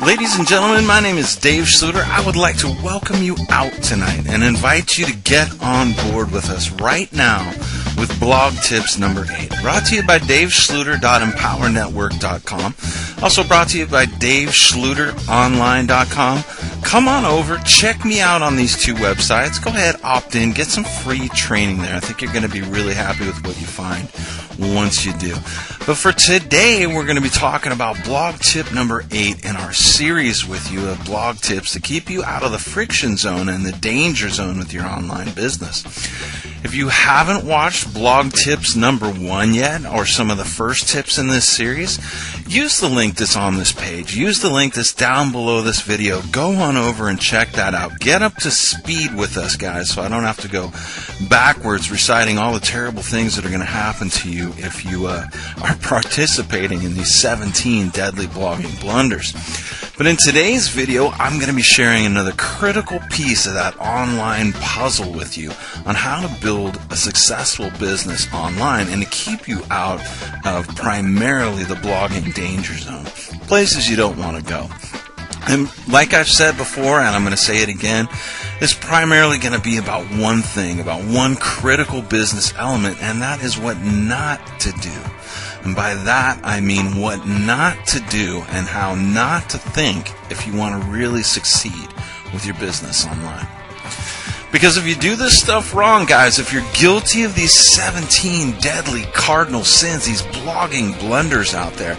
Ladies and gentlemen, my name is Dave Schluter. I would like to welcome you out tonight and invite you to get on board with us right now with blog tips number 8. Brought to you by DaveSchluter.EmpowerNetwork.com. Also brought to you by DaveSchluterOnline.com. Come on over, check me out on these two websites. Go ahead, opt in, get some free training there. I think you're going to be really happy with what you find once you do. But for today, we're going to be talking about blog tip number 8 in our series with you of blog tips to keep you out of the friction zone and the danger zone with your online business. If you haven't watched blog tips number 1 yet, or some of the first tips in this series, use the link that's on this page. Use the link that's down below this video. Go on over and check that out. Get up to speed with us, guys, so I don't have to go backwards reciting all the terrible things that are going to happen to you if you are participating in these 17 deadly blogging blunders. But in today's video, I'm going to be sharing another critical piece of that online puzzle with you on how to build a successful business online and to keep you out of primarily the blogging danger zone, places you don't want to go. And like I've said before, and I'm going to say it again, it's primarily going to be about one thing, about one critical business element, and that is what not to do. And by that, I mean what not to do and how not to think if you want to really succeed with your business online. Because if you do this stuff wrong, guys, if you're guilty of these 17 deadly cardinal sins, these blogging blunders out there,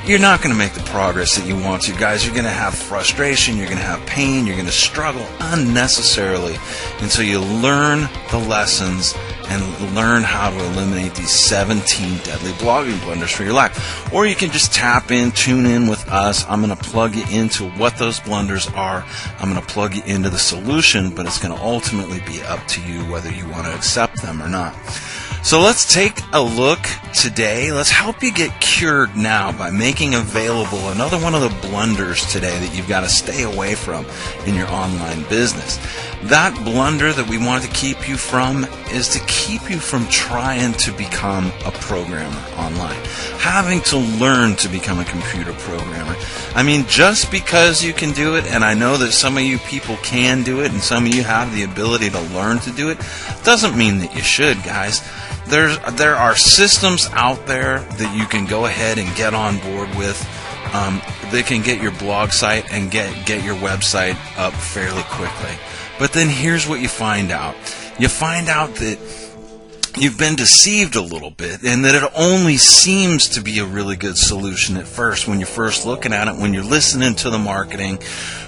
you're not going to make the progress that you want to, guys. You're going to have frustration, you're going to have pain, you're going to struggle unnecessarily until you learn the lessons and learn how to eliminate these 17 deadly blogging blunders for your life. Or you can just tap in, tune in with us. I'm going to plug you into what those blunders are. I'm going to plug you into the solution, but it's going to ultimately be up to you whether you want to accept them or not. So let's take a look today. Let's help you get cured now by making available another one of the blunders today that you've got to stay away from in your online business. That blunder that we want to keep you from is to keep you from trying to become a programmer online, having to learn to become a computer programmer. I mean, just because you can do it, and I know that some of you people can do it and some of you have the ability to learn to do it, doesn't mean that you should, guys. There are systems out there that you can go ahead and get on board with. They can get your blog site and get your website up fairly quickly. But then here's what you find out. You find out that you've been deceived a little bit and that it only seems to be a really good solution at first when you're first looking at it, when you're listening to the marketing,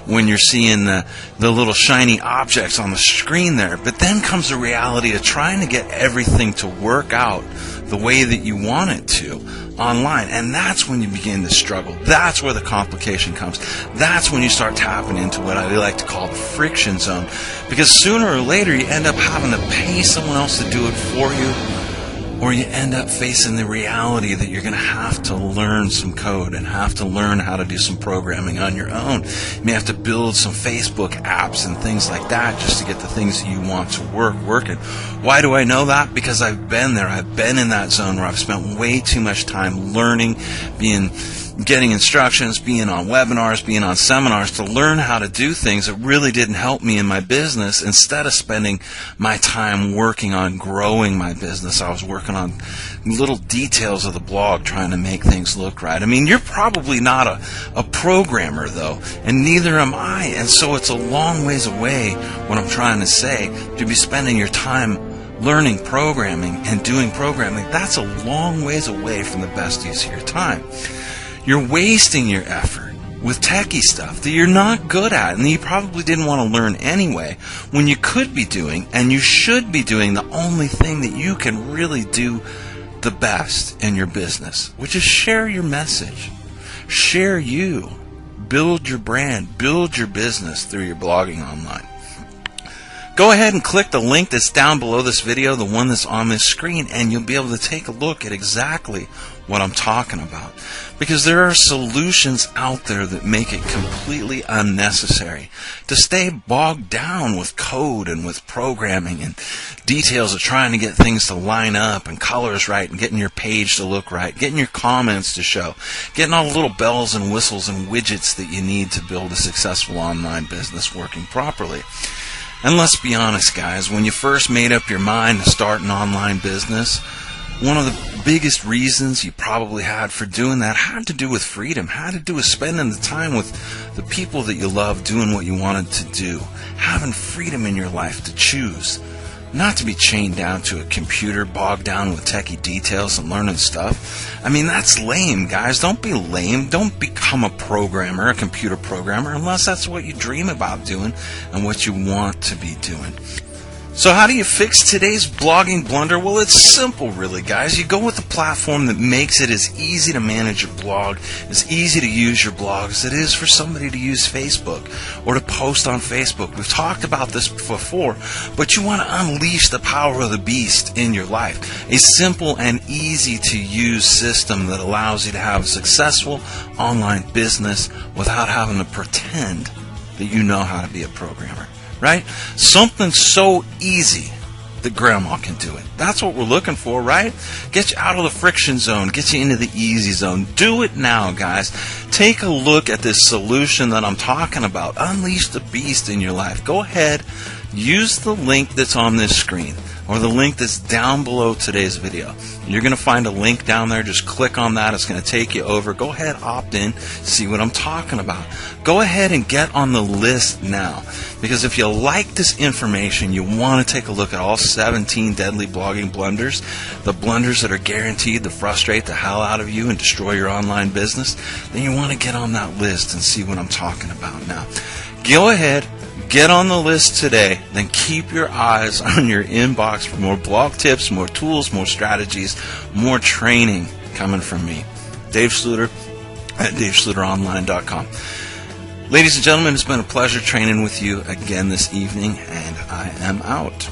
when you're seeing the little shiny objects on the screen there. But then comes the reality of trying to get everything to work out the way that you want it to online, and that's when you begin to struggle. That's where the complication comes. That's when you start tapping into what I like to call the friction zone, because sooner or later you end up having to pay someone else to do it for you, or you end up facing the reality that you're going to have to learn some code and have to learn how to do some programming on your own. You may have to build some Facebook apps and things like that just to get the things that you want to working. Why do I know that? Because I've been there. I've been in that zone where I've spent way too much time learning, getting instructions, being on webinars, being on seminars to learn how to do things that really didn't help me in my business. Instead of spending my time working on growing my business, I was working on little details of the blog trying to make things look right. I mean, you're probably not a programmer, though, and neither am I. And so it's a long ways away, what I'm trying to say, to be spending your time learning programming and doing programming. That's a long ways away from the best use of your time. You're wasting your effort with techie stuff that you're not good at and that you probably didn't want to learn anyway, when you could be doing and you should be doing the only thing that you can really do the best in your business, which is share your message, share you, build your brand, build your business through your blogging online. Go ahead and click the link that's down below this video, the one that's on this screen, and you'll be able to take a look at exactly what I'm talking about. Because there are solutions out there that make it completely unnecessary to stay bogged down with code and with programming and details of trying to get things to line up and colors right and getting your page to look right, getting your comments to show, getting all the little bells and whistles and widgets that you need to build a successful online business working properly. And let's be honest, guys, when you first made up your mind to start an online business, one of the biggest reasons you probably had for doing that had to do with freedom, had to do with spending the time with the people that you love, doing what you wanted to do, having freedom in your life to choose, not to be chained down to a computer, bogged down with techie details and learning stuff. I mean, that's lame, guys. Don't be lame. Don't become a programmer, a computer programmer, unless that's what you dream about doing and what you want to be doing. So how do you fix today's blogging blunder? Well, it's simple, really, guys. You go with a platform that makes it as easy to manage your blog, as easy to use your blog as it is for somebody to use Facebook or to post on Facebook. We've talked about this before, but you want to unleash the power of the beast in your life. A simple and easy to use system that allows you to have a successful online business without having to pretend that you know how to be a programmer. Right? Something so easy that grandma can do it. That's what we're looking for, right? Get you out of the friction zone. Get you into the easy zone. Do it now, guys. Take a look at this solution that I'm talking about. Unleash the beast in your life. Go ahead. Use the link that's on this screen or the link that's down below today's video. You're going to find a link down there. Just click on that. It's going to take you over. Go ahead, opt in, see what I'm talking about. Go ahead and get on the list now. Because if you like this information, you want to take a look at all 17 deadly blogging blunders, the blunders that are guaranteed to frustrate the hell out of you and destroy your online business, then you want to get on that list and see what I'm talking about now. Go ahead. Get on the list today, then keep your eyes on your inbox for more blog tips, more tools, more strategies, more training coming from me. Dave Schluter at DaveSchluterOnline.com. Ladies and gentlemen, it's been a pleasure training with you again this evening, and I am out.